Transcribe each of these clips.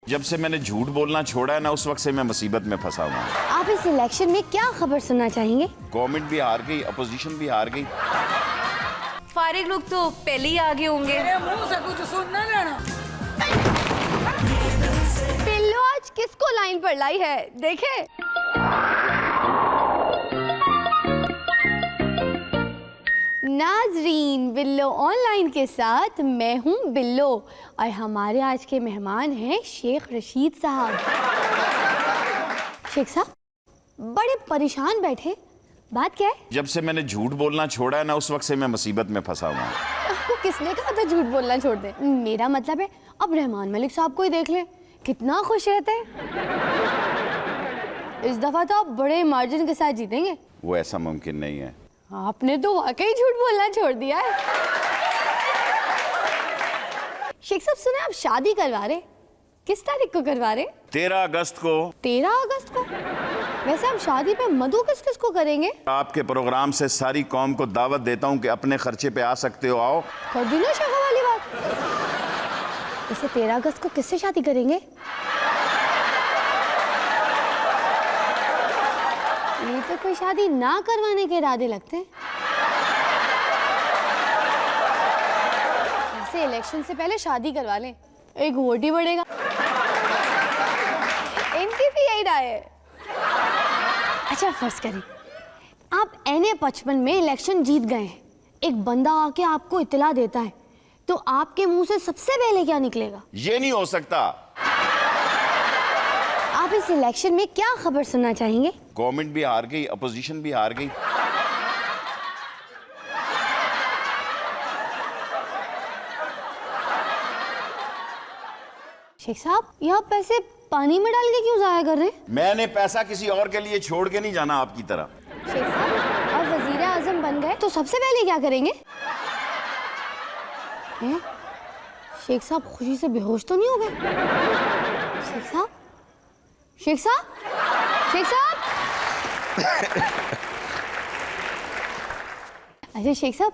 जब से मैंने झूठ बोलना छोड़ा है ना, उस वक्त से मैं मुसीबत में फंसा हुआ हूँ। आप इस इलेक्शन में क्या खबर सुनना चाहेंगे? गवर्नमेंट भी हार गई, अपोजिशन भी हार गई। फारिग लोग तो पहले ही आगे होंगे। मेरे मुंह से कुछ सुन ना लेना। बिल्लो आज किसको लाइन पर लाई है, देखे? नाजरीन, बिल्लो ऑनलाइन के साथ मैं हूं बिल्लो और हमारे आज के मेहमान हैं शेख रशीद साहब। शेख साहब बड़े परेशान बैठे, बात क्या है? जब से मैंने झूठ बोलना छोड़ा है ना, उस वक्त से मैं मुसीबत में फंसा हुआ हूँ। आपको किसने कहा था झूठ बोलना छोड़ दे? मेरा मतलब है अब रहमान मलिक साहब को ही देख ले, कितना खुश रहते हैं। इस दफा तो आप बड़े मार्जिन के साथ जीतेंगे। वो ऐसा मुमकिन नहीं है। आपने तो वाकई झूठ बोलना छोड़ दिया है। शेख साहब सुने आप शादी करवा रहे, किस तारीख को करवा रहे? 13 अगस्त को। 13 अगस्त को? वैसे आप शादी पे मधु किस किस को करेंगे? आपके प्रोग्राम से सारी कौम को दावत देता हूँ कि अपने खर्चे पे आ सकते हो, आओ। कर दी ना शगा वाली बात। वैसे 13 अगस्त को किससे शादी करेंगे? ये तो कोई शादी ना करवाने के इरादे लगते हैं। ऐसे इलेक्शन से पहले शादी करवा लें, एक वोट ही बढ़ेगा। इनकी भी यही राय है। अच्छा फर्ज करें आप NA-55 में इलेक्शन जीत गए हैं, एक बंदा आके आपको इत्तला देता है, तो आपके मुंह से सबसे पहले क्या निकलेगा? ये नहीं हो सकता। आप इस इलेक्शन में क्या खबर सुनना चाहेंगे? गवर्नमेंट भी हार गई, अपोजिशन भी हार गई। शेख साहब यहाँ पैसे पानी में डाल के क्यों जाया कर रहे हैं? मैंने पैसा किसी और के लिए छोड़ के नहीं जाना आपकी तरह। शेख साहब अब वजीर आजम बन गए तो सबसे पहले क्या करेंगे? हैं? शेख साहब खुशी से बेहोश तो नहीं हो गए? शेख साहब, शेख साहब, शेख साहब। अच्छा शेख साहब,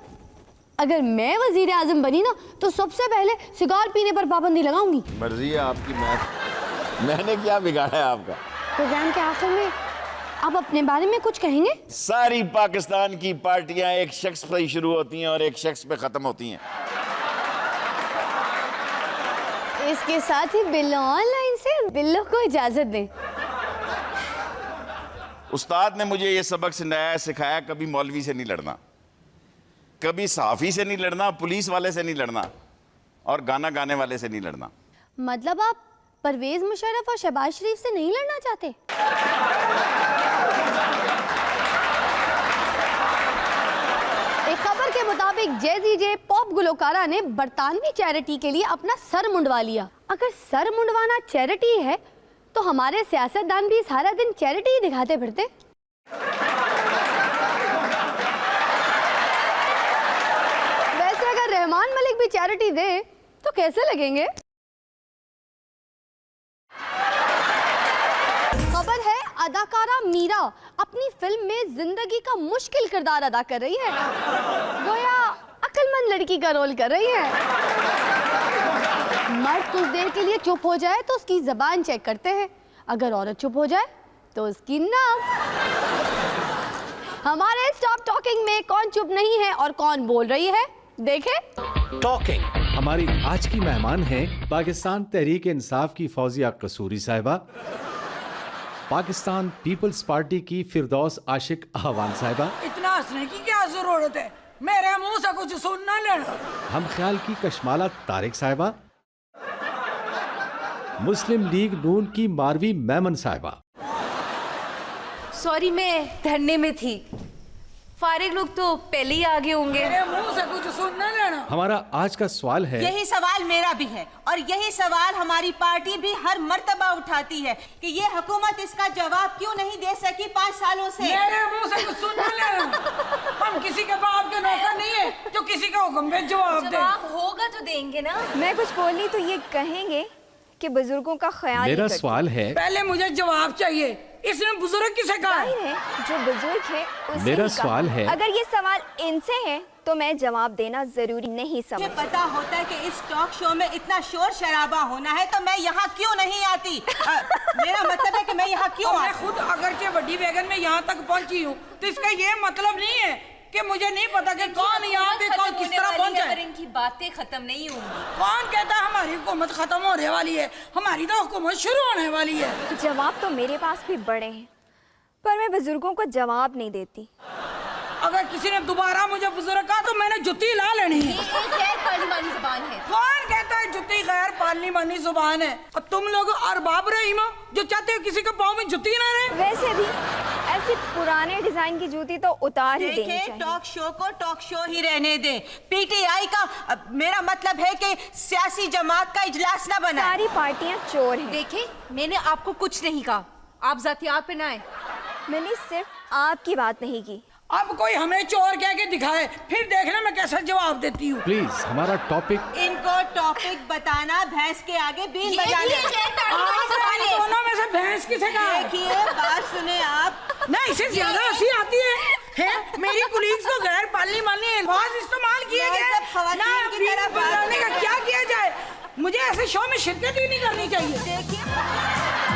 अगर मैं वजीर आजम बनी ना तो सबसे पहले सिगार पीने पर पाबंदी लगाऊंगी। मर्जी है आपकी। मैंने क्या बिगाड़ा है आपका? प्रोग्राम के आखिर में आप अपने बारे में कुछ कहेंगे? सारी पाकिस्तान की पार्टियां एक शख्स पर ही शुरू होती हैं और एक शख्स पे खत्म होती हैं। इसके साथ ही बिल्लो ऑनलाइन से बिल्लो को इजाजत दें। उस्ताद ने मुझे ये सबक सिखाया, कभी मौलवी से नहीं लड़ना, कभी सहाफी से नहीं लड़ना, पुलिस वाले से नहीं लड़ना और गाना गाने वाले से नहीं लड़ना। मतलब आप परवेज मुशर्रफ और शहबाज शरीफ से नहीं लड़ना चाहते? एक खबर के मुताबिक जैजी जे पॉप गुलकारा ने बरतानवी चैरिटी के लिए अपना सर मुंडवा लिया। अगर सर मुंडवाना चैरिटी है तो हमारे सियासतदान भी सारा दिन चैरिटी ही दिखाते फिरते। वैसे अगर रहमान मलिक भी चैरिटी दे तो कैसे लगेंगे? खबर है अदाकारा मीरा अपनी फिल्म में जिंदगी का मुश्किल किरदार अदा कर रही है, गोया अक्लमंद लड़की का रोल कर रही है। मर्द कुछ देर के लिए चुप हो जाए तो उसकी जबान चेक करते हैं, अगर औरत चुप हो जाए तो उसकी नाक। हमारे स्टॉप टॉकिंग में कौन चुप नहीं है और कौन बोल रही है, देखें। टॉकिंग हमारी आज की मेहमान हैं पाकिस्तान तहरीक इंसाफ की फौजिया कसूरी साहिबा, पाकिस्तान पीपल्स पार्टी की फिरदौस आशिक आहवान साहिबा, इतना हंसने की क्या जरूरत है, मेरे मुंह से कुछ सुन ना लेना। हम ख्याल की कशमाला तारिक साहिबा, मुस्लिम लीग नून की मारवी मेमन साहिबा। सॉरी मैं धरने में थी। फारिग लोग तो पहले ही आगे होंगे। मेरे मुंह से कुछ सुन ना लेना। हमारा आज का सवाल है, यही सवाल मेरा भी है और यही सवाल हमारी पार्टी भी हर मर्तबा उठाती है कि ये हुकूमत इसका जवाब क्यों नहीं दे सकी 5 सालों से। मेरे मुंह से कुछ सुन ना लेना। हम किसी के बाप के नौकर नहीं है जो किसी का हुक्म पे जवाब दे। जवाब होगा तो देंगे ना। मैं कुछ बोली तो ये कहेंगे कि बुजुर्गों का ख्याल मेरा नहीं करती। सवाल है, पहले मुझे जवाब चाहिए, इसने बुजुर्ग किसे कहा? जाहिर है जो बुजुर्ग है उसे मेरा ही कहा। सवाल है, अगर ये सवाल इनसे है तो मैं जवाब देना जरूरी नहीं मुझे समझती। पता होता है कि इस टॉक शो में इतना शोर शराबा होना है, तो मैं यहाँ क्यों नहीं आती? मेरा मतलब है कि मैं यहाँ क्यों मैं आती? खुद अगरचे बड़ी बैगन में यहाँ तक पहुँची हूँ, तो इसका ये मतलब नहीं है कि मुझे नहीं पता कि कौन यहाँ पे कौन किस तरह पहुँचा अगर है। इनकी बातें खत्म नहीं होंगी। कौन कहता है हमारी हुकूमत खत्म होने वाली है? हमारी तो हुकूमत शुरू होने वाली है। जवाब तो मेरे पास भी बड़े हैं, पर मैं बुजुर्गों को जवाब नहीं देती। अगर किसी ने दोबारा मुझे बुजुर्ग कहा तो मैंने जुत्ती ला लेनी है। ये एक गैर पार्लिमानी जुबान है। कौन कहता है जुत्ती गैर पार्लिमानी जुबान है? और तुम लोग अरबाब रहीम हो जो चाहते हो किसी के पाँव में जुत्ती ना रहे। वैसे भी ऐसी पुराने डिजाइन की जूती तो उतार ही देनी देखिए, चाहिए। टॉक शो को टॉक शो ही रहने दें। पीटीआई का मेरा मतलब है कि सियासी जमात का इजलास ना बनाए। सारी पार्टियां चोर हैं। देखिए, मैंने आपको कुछ नहीं कहा, आप जातियात पे ना आए। मैंने सिर्फ आपकी बात नहीं की। अब कोई हमें चोर कह के दिखाए, फिर देखना मैं कैसा जवाब देती हूँ। प्लीज हमारा टॉपिक। इनको टॉपिक बताना भैंस के आगे बीन ये बजाना भी है। गैर पार्लिमानी जुबान है। दोनों में से भैंस किसे कहा है? देखिए, बात सुने आप। ना इसे ज्यादा हंसी आती है मेरी कुलीग्स को गैर पार्लिमानी अल्फाज इस्तेमाल किए मैं गए जब खवातीन ना, की बीन तरफ बात बजाने का कर रही क्या किया जाए? मुझे ऐसे शो में शिरकत ही नहीं करनी चाहिए। देखिए